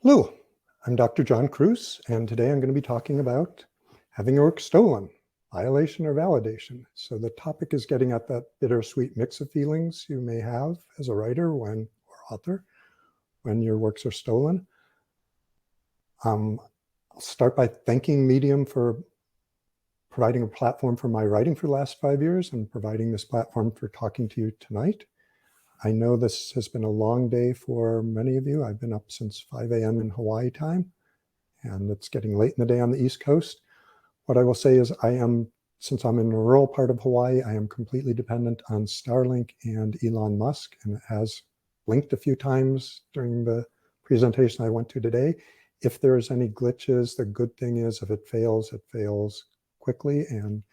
Hello, I'm Dr. John Kruse, and today I'm going to be talking about having your work stolen, violation or validation. So the topic is getting at that bittersweet mix of feelings you may have as a writer or author when your works are stolen. I'll start by thanking Medium for providing a platform for my writing for the last 5 years and providing this platform for talking to you tonight. I know this has been a long day for many of you. I've been up since 5 a.m. in Hawaii time, and it's getting late in the day on the East Coast. What I will say is since I'm in a rural part of Hawaii, I am completely dependent on Starlink and Elon Musk, and it has blinked a few times during the presentation I went to today. If there's any glitches, the good thing is if it fails quickly, and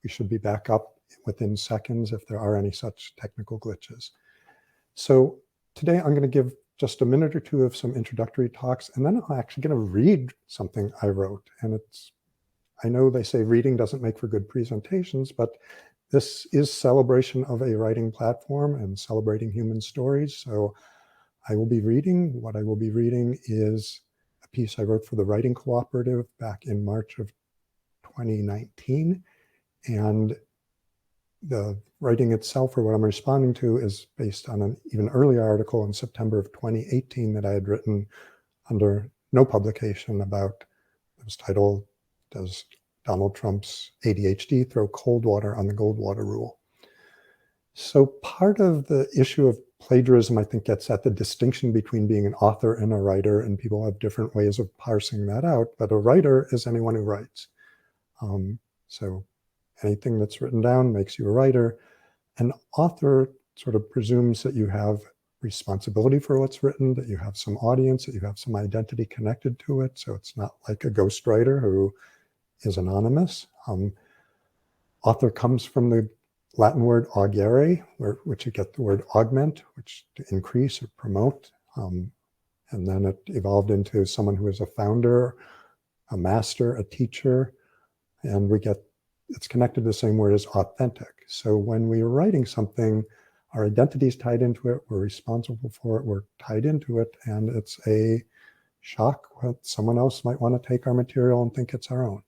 we should be back up within seconds if there are any such technical glitches. So today I'm going to give just a minute or two of some introductory talks, and then I'm actually going to read something I wrote. And I know they say reading doesn't make for good presentations, but this is celebration of a writing platform and celebrating human stories. So I will be reading. What I will be reading is a piece I wrote for the Writing Cooperative back in March of 2019. And the writing itself, or what I'm responding to, is based on an even earlier article in September of 2018 that I had written under no publication about. It was titled, "Does Donald Trump's ADHD throw cold water on the Goldwater Rule?" So part of the issue of plagiarism, I think, gets at the distinction between being an author and a writer, and people have different ways of parsing that out. But a writer is anyone who writes. So anything that's written down makes you a writer. An author sort of presumes that you have responsibility for what's written, that you have some audience, that you have some identity connected to it. So it's not like a ghostwriter who is anonymous. Author comes from the Latin word augere, which you get the word augment, which to increase or promote. And then it evolved into someone who is a founder, a master, a teacher, and it's connected to the same word as authentic. So when we are writing something, our identity is tied into it, we're responsible for it, we're tied into it, and it's a shock that someone else might want to take our material and think it's our own.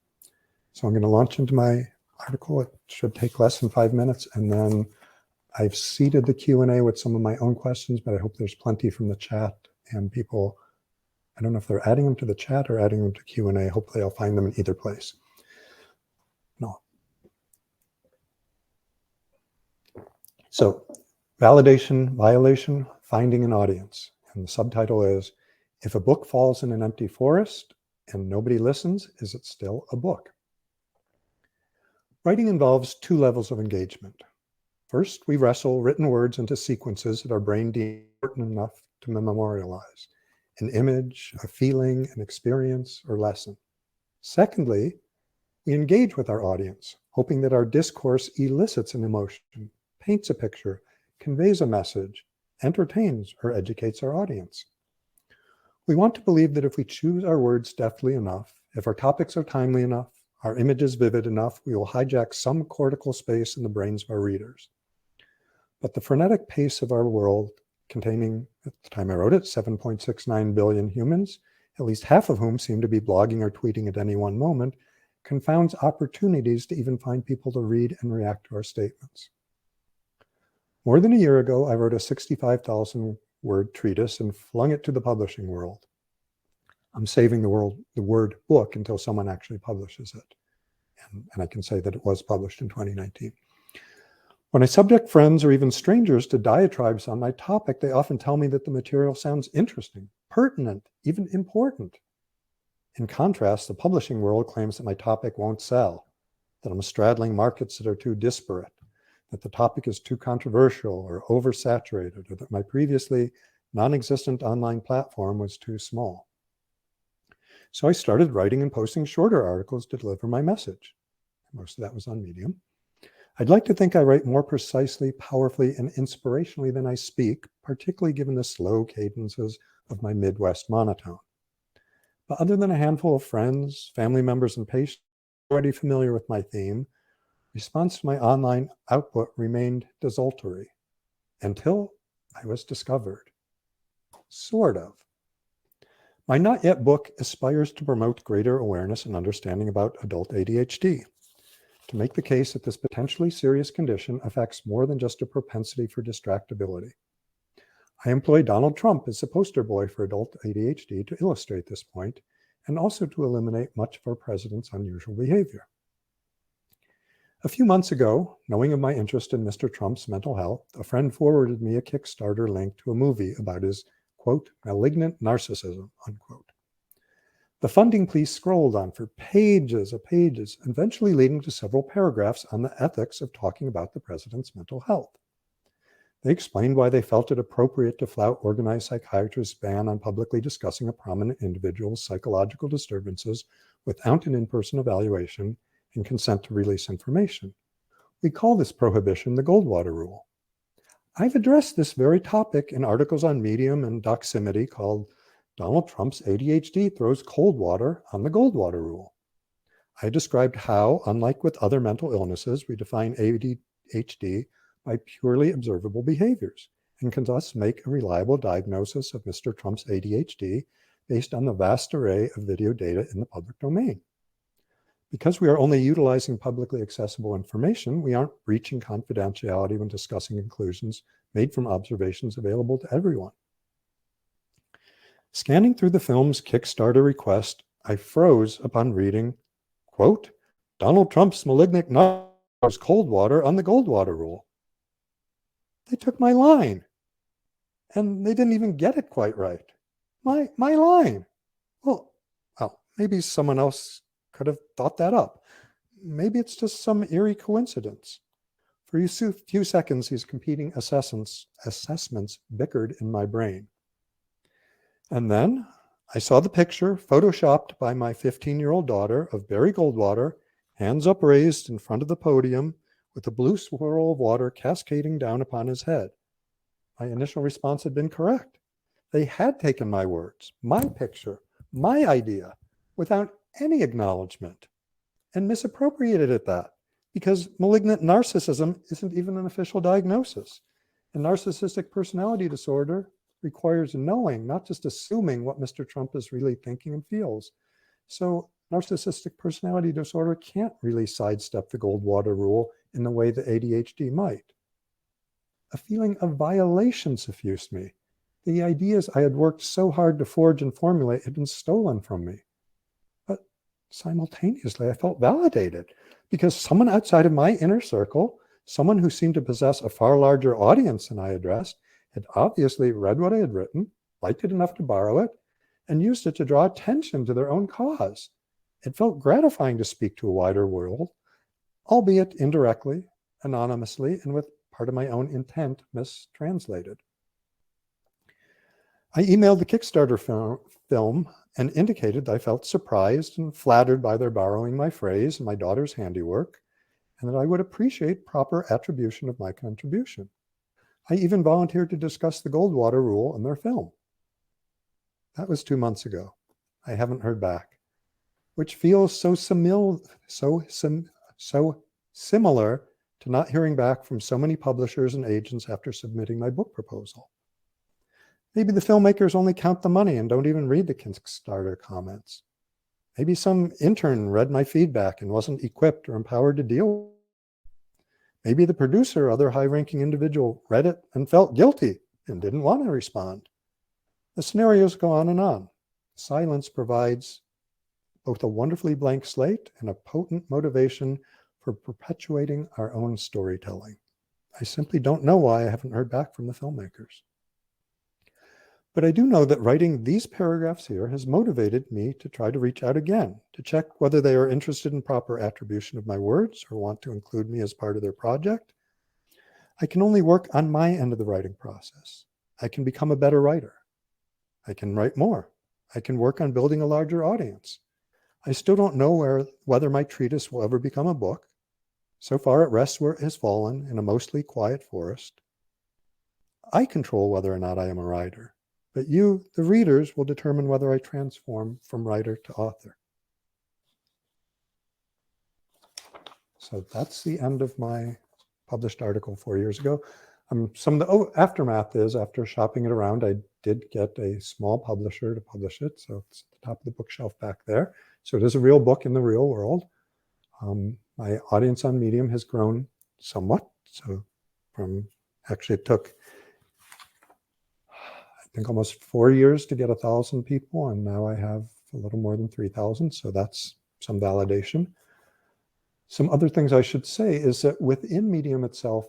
So I'm going to launch into my article. It should take less than 5 minutes, and then I've seeded the Q&A with some of my own questions, but I hope there's plenty from the chat, and people, I don't know if they're adding them to the chat or adding them to Q&A. Hopefully I'll find them in either place. No. So validation, violation, finding an audience. And the subtitle is, "If a book falls in an empty forest and nobody listens, is it still a book?" Writing involves two levels of engagement. First, we wrestle written words into sequences that our brain deems important enough to memorialize: an image, a feeling, an experience, or lesson. Secondly, we engage with our audience, hoping that our discourse elicits an emotion, paints a picture, conveys a message, entertains, or educates our audience. We want to believe that if we choose our words deftly enough, if our topics are timely enough, our images vivid enough, we will hijack some cortical space in the brains of our readers. But the frenetic pace of our world, containing, at the time I wrote it, 7.69 billion humans, at least half of whom seem to be blogging or tweeting at any one moment, confounds opportunities to even find people to read and react to our statements. More than a year ago, I wrote a 65,000 word treatise and flung it to the publishing world. I'm saving the word book until someone actually publishes it. And I can say that it was published in 2019. When I subject friends or even strangers to diatribes on my topic, they often tell me that the material sounds interesting, pertinent, even important. In contrast, the publishing world claims that my topic won't sell, that I'm straddling markets that are too disparate, that the topic is too controversial or oversaturated, or that my previously non-existent online platform was too small. So I started writing and posting shorter articles to deliver my message. Most of that was on Medium. I'd like to think I write more precisely, powerfully, and inspirationally than I speak, particularly given the slow cadences of my Midwest monotone. But other than a handful of friends, family members, and patients already familiar with my theme, response to my online output remained desultory until I was discovered. Sort of. My not yet book aspires to promote greater awareness and understanding about adult ADHD, to make the case that this potentially serious condition affects more than just a propensity for distractibility. I employ Donald Trump as the poster boy for adult ADHD to illustrate this point, and also to eliminate much of our president's unusual behavior. A few months ago, knowing of my interest in Mr. Trump's mental health, a friend forwarded me a Kickstarter link to a movie about his, quote, malignant narcissism, unquote. The funding piece scrolled on for pages of pages, eventually leading to several paragraphs on the ethics of talking about the president's mental health. They explained why they felt it appropriate to flout organized psychiatrists' ban on publicly discussing a prominent individual's psychological disturbances without an in-person evaluation and consent to release information. We call this prohibition the Goldwater Rule. I've addressed this very topic in articles on Medium and Doximity called Donald Trump's ADHD Throws Cold Water on the Goldwater Rule. I described how, unlike with other mental illnesses, we define ADHD by purely observable behaviors and can thus make a reliable diagnosis of Mr. Trump's ADHD based on the vast array of video data in the public domain. Because we are only utilizing publicly accessible information, we aren't breaching confidentiality when discussing conclusions made from observations available to everyone. Scanning through the film's Kickstarter request, I froze upon reading, quote, Donald Trump's malignant throws cold water on the Goldwater Rule. They took my line, and they didn't even get it quite right. My line. Well, maybe someone else could have thought that up. Maybe it's just some eerie coincidence. For a few seconds, these competing assessments bickered in my brain. And then I saw the picture photoshopped by my 15-year-old daughter of Barry Goldwater, hands upraised in front of the podium with a blue swirl of water cascading down upon his head. My initial response had been correct. They had taken my words, my picture, my idea, without any acknowledgement, and misappropriated it that, because malignant narcissism isn't even an official diagnosis. And narcissistic personality disorder requires knowing, not just assuming what Mr. Trump is really thinking and feels. So narcissistic personality disorder can't really sidestep the Goldwater Rule in the way that ADHD might. A feeling of violation suffused me. The ideas I had worked so hard to forge and formulate had been stolen from me. But simultaneously, I felt validated because someone outside of my inner circle, someone who seemed to possess a far larger audience than I addressed, had obviously read what I had written, liked it enough to borrow it, and used it to draw attention to their own cause. It felt gratifying to speak to a wider world, albeit indirectly, anonymously, and with part of my own intent mistranslated. I emailed the Kickstarter film and indicated that I felt surprised and flattered by their borrowing my phrase and my daughter's handiwork, and that I would appreciate proper attribution of my contribution. I even volunteered to discuss the Goldwater Rule in their film. That was 2 months ago. I haven't heard back, which feels so similar to not hearing back from so many publishers and agents after submitting my book proposal. Maybe the filmmakers only count the money and don't even read the Kickstarter comments. Maybe some intern read my feedback and wasn't equipped or empowered to deal with it. Maybe the producer or other high-ranking individual read it and felt guilty and didn't want to respond. The scenarios go on and on. Silence provides both a wonderfully blank slate and a potent motivation for perpetuating our own storytelling. I simply don't know why I haven't heard back from the filmmakers. But I do know that writing these paragraphs here has motivated me to try to reach out again, to check whether they are interested in proper attribution of my words or want to include me as part of their project. I can only work on my end of the writing process. I can become a better writer. I can write more. I can work on building a larger audience. I still don't know whether my treatise will ever become a book. So far it rests where it has fallen in a mostly quiet forest. I control whether or not I am a writer. But you, the readers, will determine whether I transform from writer to author. So that's the end of my published article 4 years ago. Some of the aftermath is, after shopping it around, I did get a small publisher to publish it, so it's at the top of the bookshelf back there. So it is a real book in the real world. My audience on Medium has grown somewhat. So actually it took, I think, almost 4 years to get 1,000 people, and now I have a little more than 3,000. So that's some validation. Some other things I should say is that within Medium itself,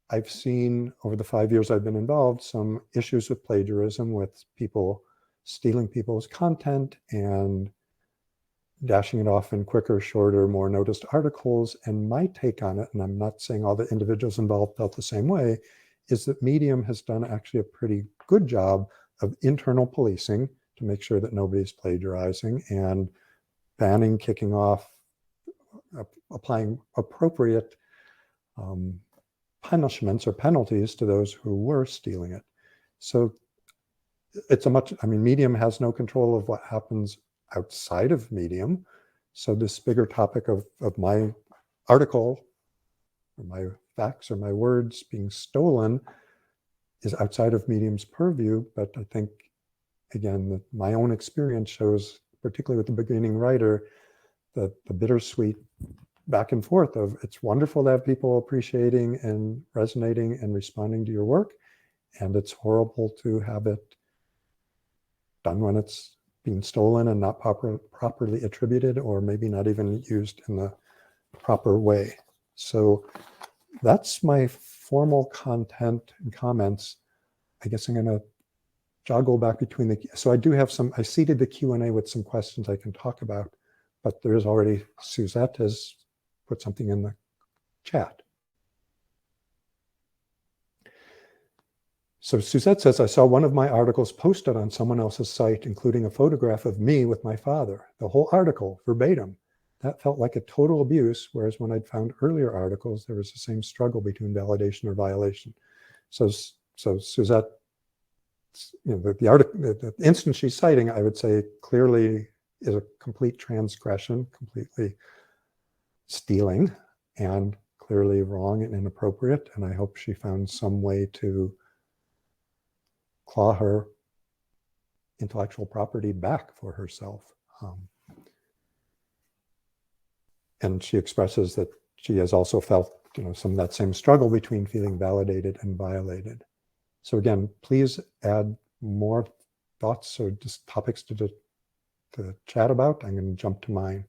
I've seen over the 5 years I've been involved some issues with plagiarism, with people stealing people's content and dashing it off in quicker, shorter, more noticed articles. And my take on it, and I'm not saying all the individuals involved felt the same way, is that Medium has done actually a pretty good job of internal policing to make sure that nobody's plagiarizing and banning, kicking off, applying appropriate punishments or penalties to those who were stealing it. So it's Medium has no control of what happens outside of Medium. So this bigger topic of my article or my facts or my words being stolen is outside of Medium's purview. But I think, again, that my own experience shows, particularly with the beginning writer, that the bittersweet back and forth of it's wonderful to have people appreciating and resonating and responding to your work. And it's horrible to have it done when it's being stolen and not properly attributed, or maybe not even used in the proper way. So that's my formal content and comments. I guess I'm going to joggle back between so I do have I seeded the Q&A with some questions I can talk about, but there is already, Suzette has put something in the chat. So Suzette says, I saw one of my articles posted on someone else's site, including a photograph of me with my father. The whole article, verbatim. That felt like a total abuse, whereas when I'd found earlier articles, there was the same struggle between validation or violation. So Suzette, the article, the instance she's citing, I would say clearly is a complete transgression, completely stealing, and clearly wrong and inappropriate. And I hope she found some way to claw her intellectual property back for herself. And she expresses that she has also felt, some of that same struggle between feeling validated and violated. So again, please add more thoughts or just topics to chat about. I'm going to jump to mine.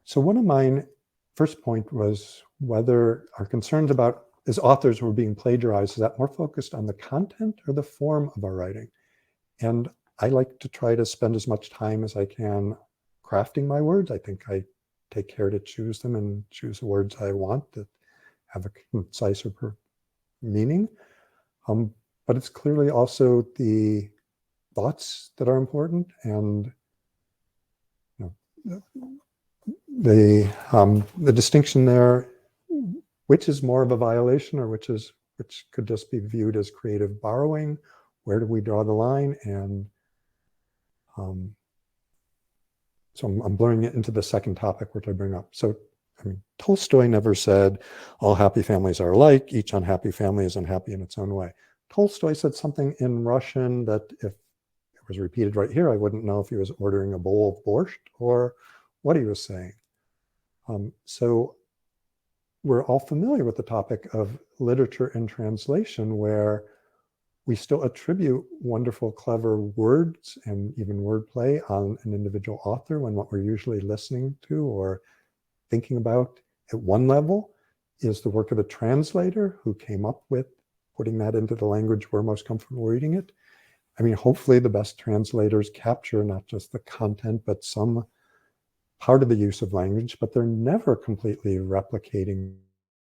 So one of mine, first point was whether our concerns about as authors were being plagiarized, is that more focused on the content or the form of our writing? And I like to try to spend as much time as I can crafting my words. I think I take care to choose them and choose the words I want that have a concise meaning. But it's clearly also the thoughts that are important, and the distinction there, which is more of a violation or which could just be viewed as creative borrowing. Where do we draw the line? And so I'm blurring it into the second topic, which I bring up. So, Tolstoy never said all happy families are alike, each unhappy family is unhappy in its own way. Tolstoy said something in Russian that if it was repeated right here, I wouldn't know if he was ordering a bowl of borscht or what he was saying. So we're all familiar with the topic of literature and translation, where we still attribute wonderful, clever words and even wordplay on an individual author, when what we're usually listening to or thinking about at one level is the work of a translator who came up with putting that into the language we're most comfortable reading it. Hopefully the best translators capture not just the content, but some part of the use of language, but they're never completely replicating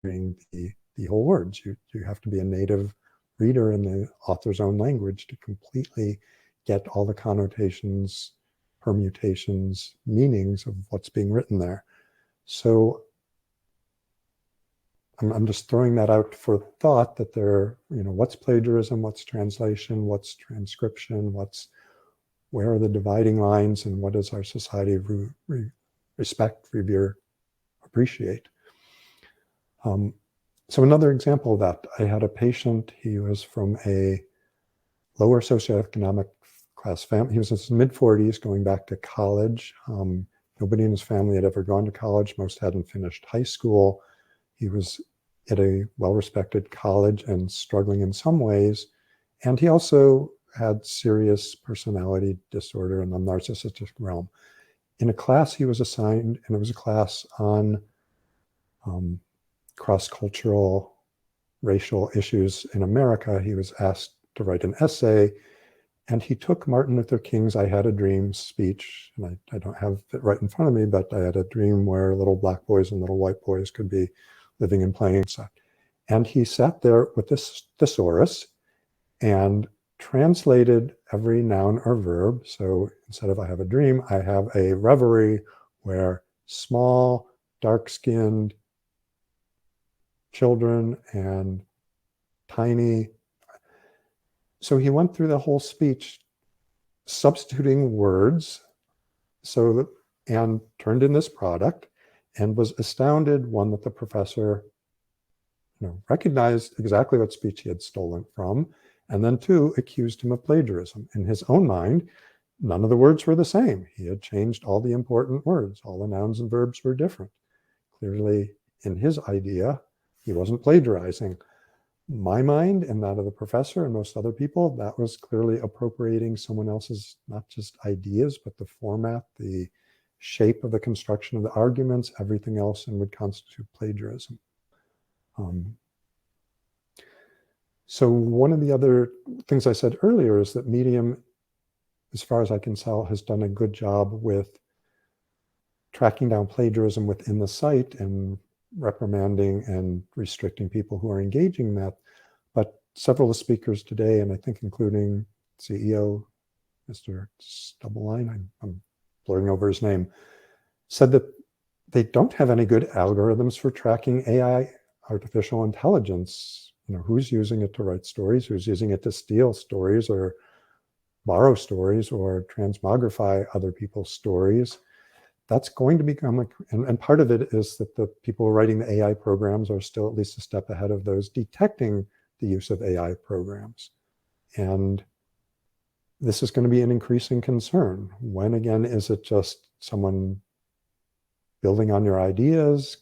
the whole words. You have to be a native reader in the author's own language to completely get all the connotations, permutations, meanings of what's being written there. So I'm just throwing that out for thought, that what's plagiarism, what's translation, what's transcription, where are the dividing lines, and what does our society respect, revere, appreciate? So another example of that, I had a patient, he was from a lower socioeconomic class family. He was in his mid-40s, going back to college. Nobody in his family had ever gone to college. Most hadn't finished high school. He was at a well-respected college and struggling in some ways. And he also had serious personality disorder in the narcissistic realm. In a class he was assigned, and it was a class on cross-cultural racial issues in America, he was asked to write an essay, and he took Martin Luther King's I Had a Dream speech, and I don't have it right in front of me, but I had a dream where little black boys and little white boys could be living and playing inside. And he sat there with this thesaurus and translated every noun or verb. So instead of I have a dream, I have a reverie where small, dark-skinned children and tiny. So he went through the whole speech substituting words and turned in this product, and was astounded, one, that the professor recognized exactly what speech he had stolen from, and then two, accused him of plagiarism. In his own mind, none of the words were the same. He had changed all the important words. All the nouns and verbs were different. Clearly, in his idea, he wasn't plagiarizing. My mind and that of the professor and most other people, that was clearly appropriating someone else's, not just ideas, but the format, the shape of the construction of the arguments, everything else, and would constitute plagiarism. So one of the other things I said earlier is that Medium, as far as I can tell, has done a good job with tracking down plagiarism within the site and reprimanding and restricting people who are engaging in that. But several of the speakers today, and I think including CEO, Mr. Stubbleline, I'm blurring over his name, said that they don't have any good algorithms for tracking AI, artificial intelligence. Who's using it to write stories, who's using it to steal stories or borrow stories or transmogrify other people's stories. That's going to become, and part of it is that the people writing the AI programs are still at least a step ahead of those detecting the use of AI programs. And this is going to be an increasing concern. When, again, is it just someone building on your ideas?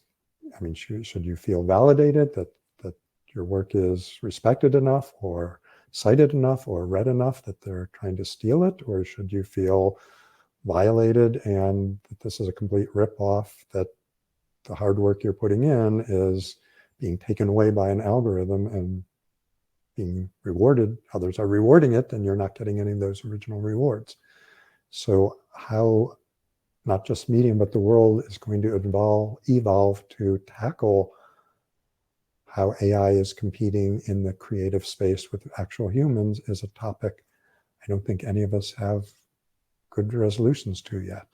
I mean, should you feel validated that your work is respected enough or cited enough or read enough that they're trying to steal it? Or should you feel violated and that this is a complete ripoff, that the hard work you're putting in is being taken away by an algorithm and being rewarded? Others are rewarding it, and you're not getting any of those original rewards. So how not just Medium, but the world is going to evolve to tackle how AI is competing in the creative space with actual humans is a topic I don't think any of us have good resolutions to yet.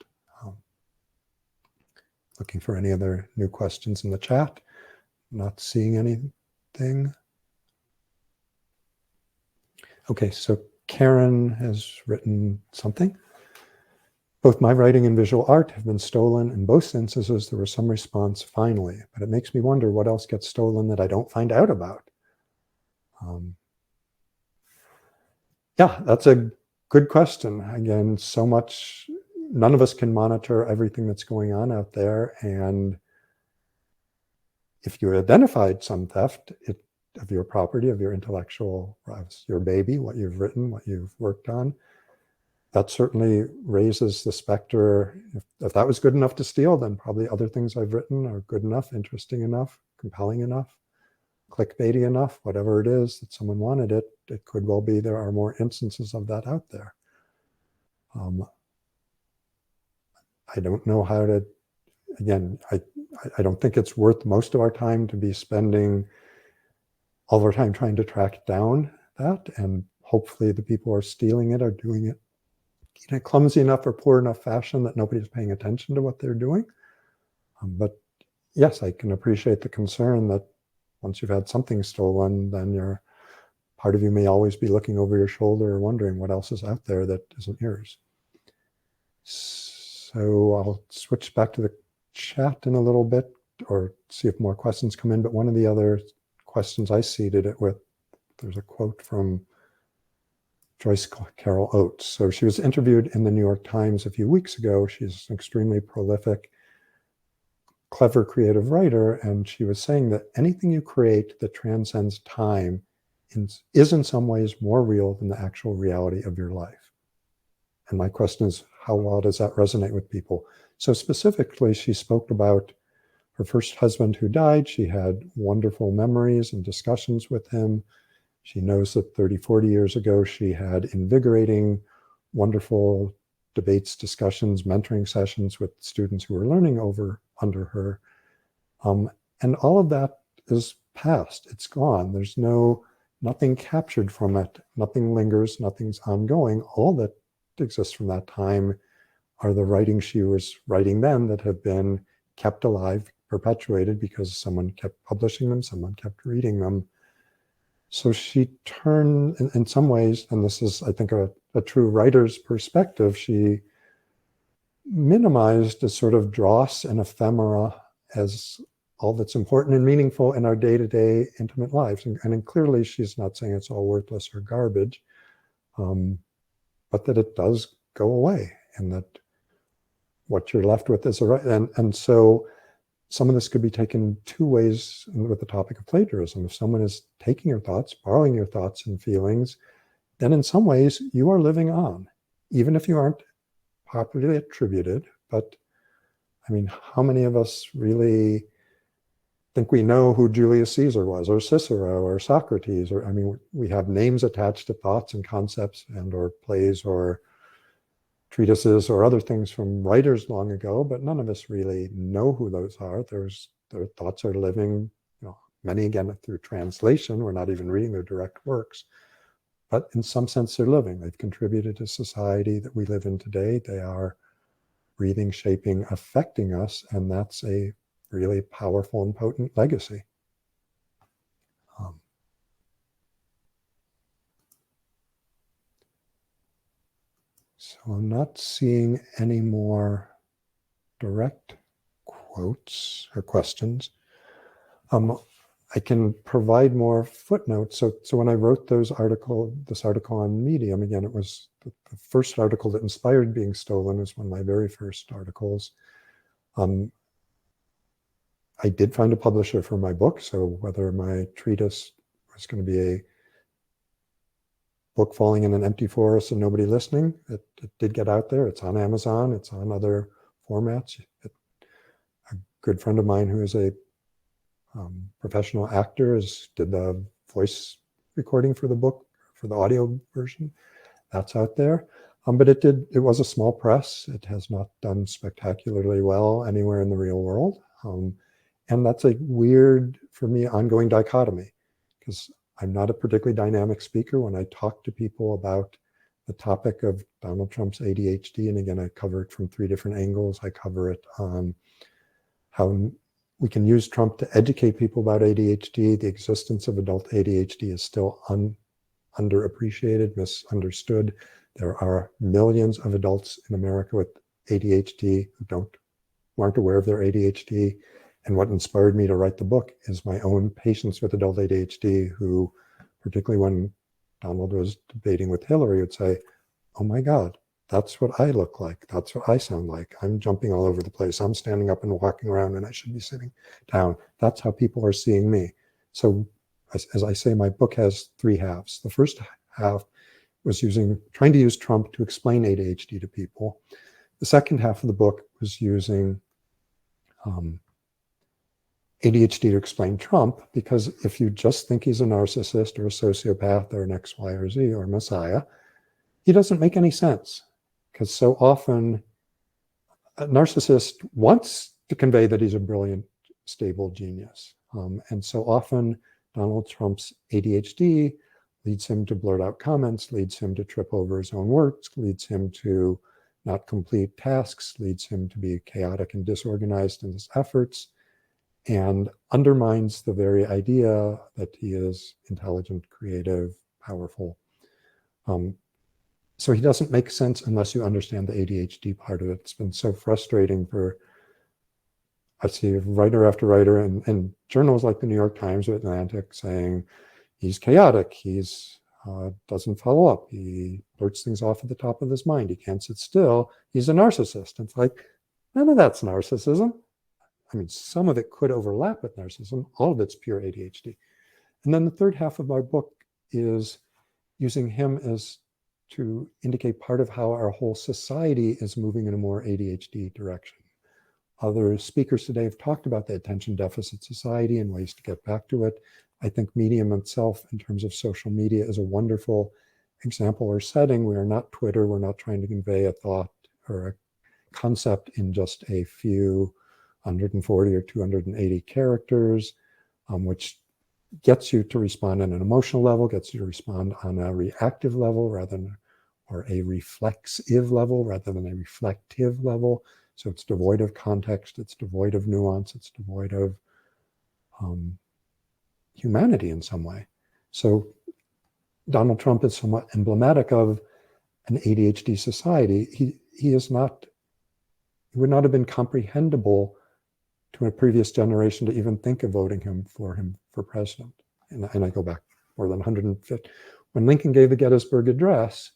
Looking for any other new questions in the chat. Not seeing anything. Okay, so Karen has written something. Both my writing and visual art have been stolen. In both instances, there was some response finally, but it makes me wonder what else gets stolen that I don't find out about. Yeah, that's a good question. Again, so much, none of us can monitor everything that's going on out there. And if you identified some theft of your property, of your intellectual, your baby, what you've written, what you've worked on, that certainly raises the specter. If that was good enough to steal, then probably other things I've written are good enough, interesting enough, compelling enough, clickbaity enough, whatever it is that someone wanted it. It could well be there are more instances of that out there. I don't know how to, again, I don't think it's worth most of our time to be spending all of our time trying to track down that, and hopefully the people who are stealing it are doing it in a clumsy enough or poor enough fashion that nobody's paying attention to what they're doing. But yes, I can appreciate the concern that once you've had something stolen, then part of you may always be looking over your shoulder or wondering what else is out there that isn't yours. So I'll switch back to the chat in a little bit or see if more questions come in. But one of the other questions I seeded it with, there's a quote from Joyce Carol Oates. So she was interviewed in the New York Times a few weeks ago. She's an extremely prolific, clever, creative writer, and she was saying that anything you create that transcends time is in some ways more real than the actual reality of your life. And my question is, how well does that resonate with people? So specifically, she spoke about her first husband who died. She had wonderful memories and discussions with him. She knows that 30, 40 years ago, she had invigorating, wonderful debates, discussions, mentoring sessions with students who were learning under her. And all of that is past. It's gone. There's nothing captured from it. Nothing lingers. Nothing's ongoing. All that exists from that time are the writings she was writing then that have been kept alive, perpetuated, because someone kept publishing them, someone kept reading them. So she turned, in some ways, and this is, I think, a true writer's perspective, she minimized a sort of dross and ephemera as all that's important and meaningful in our day-to-day intimate lives. And clearly she's not saying it's all worthless or garbage, but that it does go away, and that what you're left with is a right. And so some of this could be taken two ways with the topic of plagiarism. If someone is taking your thoughts, borrowing your thoughts and feelings, then in some ways you are living on, even if you aren't properly attributed. But I mean, how many of us really think we know who Julius Caesar was, or Cicero, or Socrates? Or, I mean, we have names attached to thoughts and concepts and or plays or treatises or other things from writers long ago, but none of us really know who those are. Their thoughts are living, many again through translation. We're not even reading their direct works, but in some sense they're living. They've contributed to society that we live in today. They are breathing, shaping, affecting us, and that's a really powerful and potent legacy. So I'm not seeing any more direct quotes or questions. I can provide more footnotes. So when I wrote this article on Medium, again, it was the first article that inspired Being Stolen. Was one of my very first articles. I did find a publisher for my book. So whether my treatise was going to be a book falling in an empty forest and nobody listening, it did get out there. It's on Amazon. It's on other formats. A good friend of mine who is a professional actor did the voice recording for the book, for the audio version. That's out there. But it was a small press. It has not done spectacularly well anywhere in the real world. And that's a weird, for me, ongoing dichotomy, because I'm not a particularly dynamic speaker. When I talk to people about the topic of Donald Trump's ADHD, and again, I cover it from 3 different angles. I cover it on how we can use Trump to educate people about ADHD. The existence of adult ADHD is still underappreciated, misunderstood. There are millions of adults in America with ADHD who aren't aware of their ADHD. And what inspired me to write the book is my own patients with adult ADHD who, particularly when Donald was debating with Hillary, would say, oh my God, that's what I look like. That's what I sound like. I'm jumping all over the place. I'm standing up and walking around when I should be sitting down. That's how people are seeing me. So as I say, my book has 3 halves. The first half was trying to use Trump to explain ADHD to people. The second half of the book was using ADHD to explain Trump, because if you just think he's a narcissist or a sociopath or an X, Y, or Z or Messiah, he doesn't make any sense. Because so often a narcissist wants to convey that he's a brilliant, stable genius. And so often Donald Trump's ADHD leads him to blurt out comments, leads him to trip over his own words, leads him to not complete tasks, leads him to be chaotic and disorganized in his efforts, and undermines the very idea that he is intelligent, creative, powerful. So he doesn't make sense unless you understand the ADHD part of it. It's been so frustrating I see writer after writer and journals like the New York Times or Atlantic saying he's chaotic, he's doesn't follow up. He blurts things off at the top of his mind. He can't sit still. He's a narcissist. It's like, none of that's narcissism. I mean, some of it could overlap with narcissism. All of it's pure ADHD. And then the third half of my book is using him as to indicate part of how our whole society is moving in a more ADHD direction. Other speakers today have talked about the attention deficit society and ways to get back to it. I think Medium itself, in terms of social media, is a wonderful example or setting. We are not Twitter. We're not trying to convey a thought or a concept in just a few 140 or 280 characters, which gets you to respond on an emotional level, gets you to respond on a reactive level rather than, or a reflexive level rather than a reflective level. So it's devoid of context, it's devoid of nuance, it's devoid of humanity in some way. So Donald Trump is somewhat emblematic of an ADHD society. He is not, he would not have been comprehensible to a previous generation to even think of voting him for president. And I go back more than 150. When Lincoln gave the Gettysburg Address,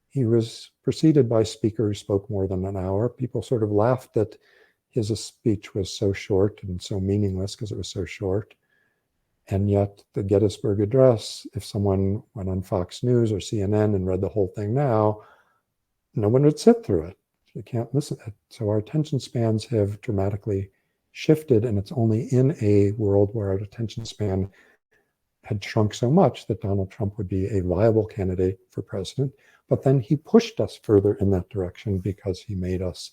he was preceded by a speaker who spoke more than an hour. People sort of laughed that his speech was so short and so meaningless because it was so short. And yet the Gettysburg Address, if someone went on Fox News or CNN and read the whole thing now, no one would sit through it. You can't listen to it. So our attention spans have dramatically shifted, and it's only in a world where our attention span had shrunk so much that Donald Trump would be a viable candidate for president. But then he pushed us further in that direction because he made us,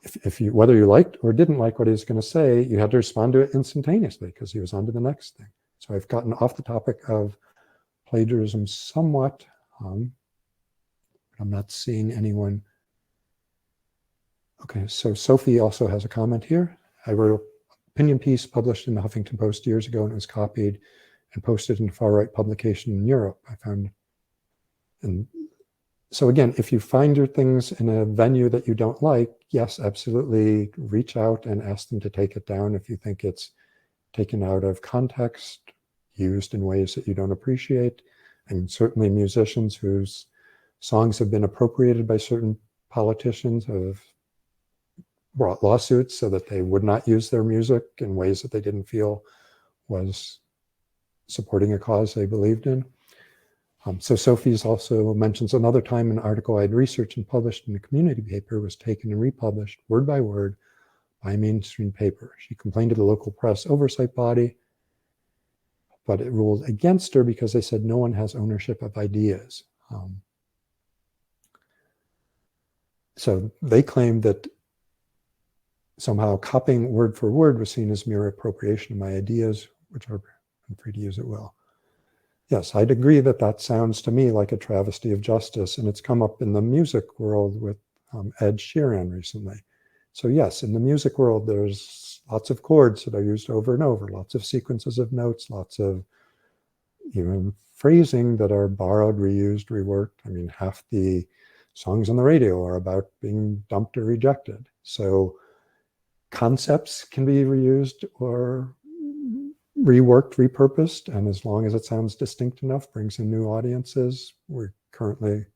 if you, whether you liked or didn't like what he was going to say, you had to respond to it instantaneously because he was on to the next thing. So I've gotten off the topic of plagiarism somewhat. I'm not seeing anyone. Okay, so Sophie also has a comment here. I wrote an opinion piece published in the Huffington Post years ago, and it was copied and posted in a far-right publication in Europe. I found, and so again, if you find your things in a venue that you don't like, yes, absolutely reach out and ask them to take it down if you think it's taken out of context, used in ways that you don't appreciate. And certainly musicians whose songs have been appropriated by certain politicians have brought lawsuits so that they would not use their music in ways that they didn't feel was supporting a cause they believed in. So Sophie's also mentions another time an article I'd researched and published in a community paper was taken and republished word by word by a mainstream paper. She complained to the local press oversight body, but it ruled against her because they said no one has ownership of ideas. So they claimed that somehow copying word for word was seen as mere appropriation of my ideas, which are, I'm free to use at will. Yes, I'd agree that that sounds to me like a travesty of justice, and it's come up in the music world with Ed Sheeran recently. So yes, in the music world, there's lots of chords that are used over and over, lots of sequences of notes, lots of even phrasing that are borrowed, reused, reworked. I mean, half the songs on the radio are about being dumped or rejected. So concepts can be reused or reworked, repurposed, and as long as it sounds distinct enough, brings in new audiences. We're currently,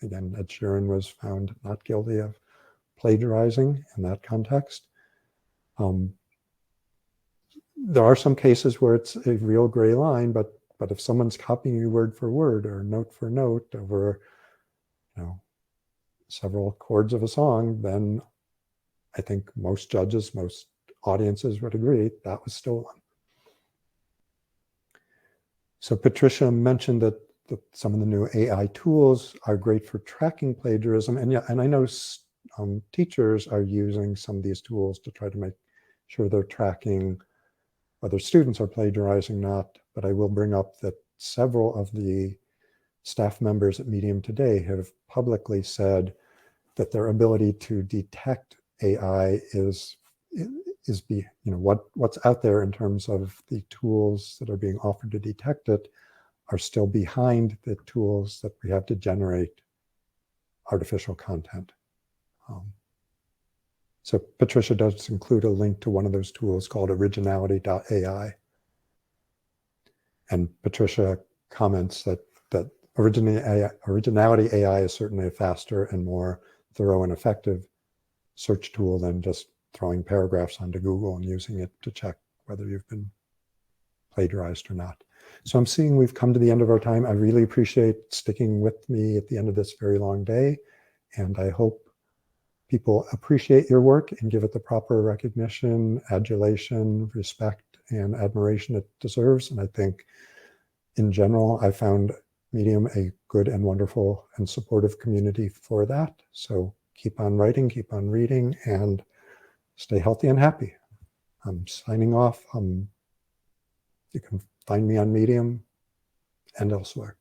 again, Ed Sheeran was found not guilty of plagiarizing in that context. There are some cases where it's a real gray line, but if someone's copying you word for word or note for note over, several chords of a song, then I think most judges, most audiences would agree that was stolen. So Patricia mentioned that some of the new AI tools are great for tracking plagiarism, and I know teachers are using some of these tools to try to make sure they're tracking whether students are plagiarizing or not. But I will bring up that several of the staff members at Medium today have publicly said that their ability to detect AI is what's out there in terms of the tools that are being offered to detect it are still behind the tools that we have to generate artificial content. So Patricia does include a link to one of those tools called originality.ai. And Patricia comments that that originality AI is certainly a faster and more thorough and effective search tool than just throwing paragraphs onto Google and using it to check whether you've been plagiarized or not. So I'm seeing we've come to the end of our time. I really appreciate sticking with me at the end of this very long day. And I hope people appreciate your work and give it the proper recognition, adulation, respect, and admiration it deserves. And I think in general, I found Medium a good and wonderful and supportive community for that. So keep on writing, keep on reading, and stay healthy and happy. I'm signing off. You can find me on Medium and elsewhere.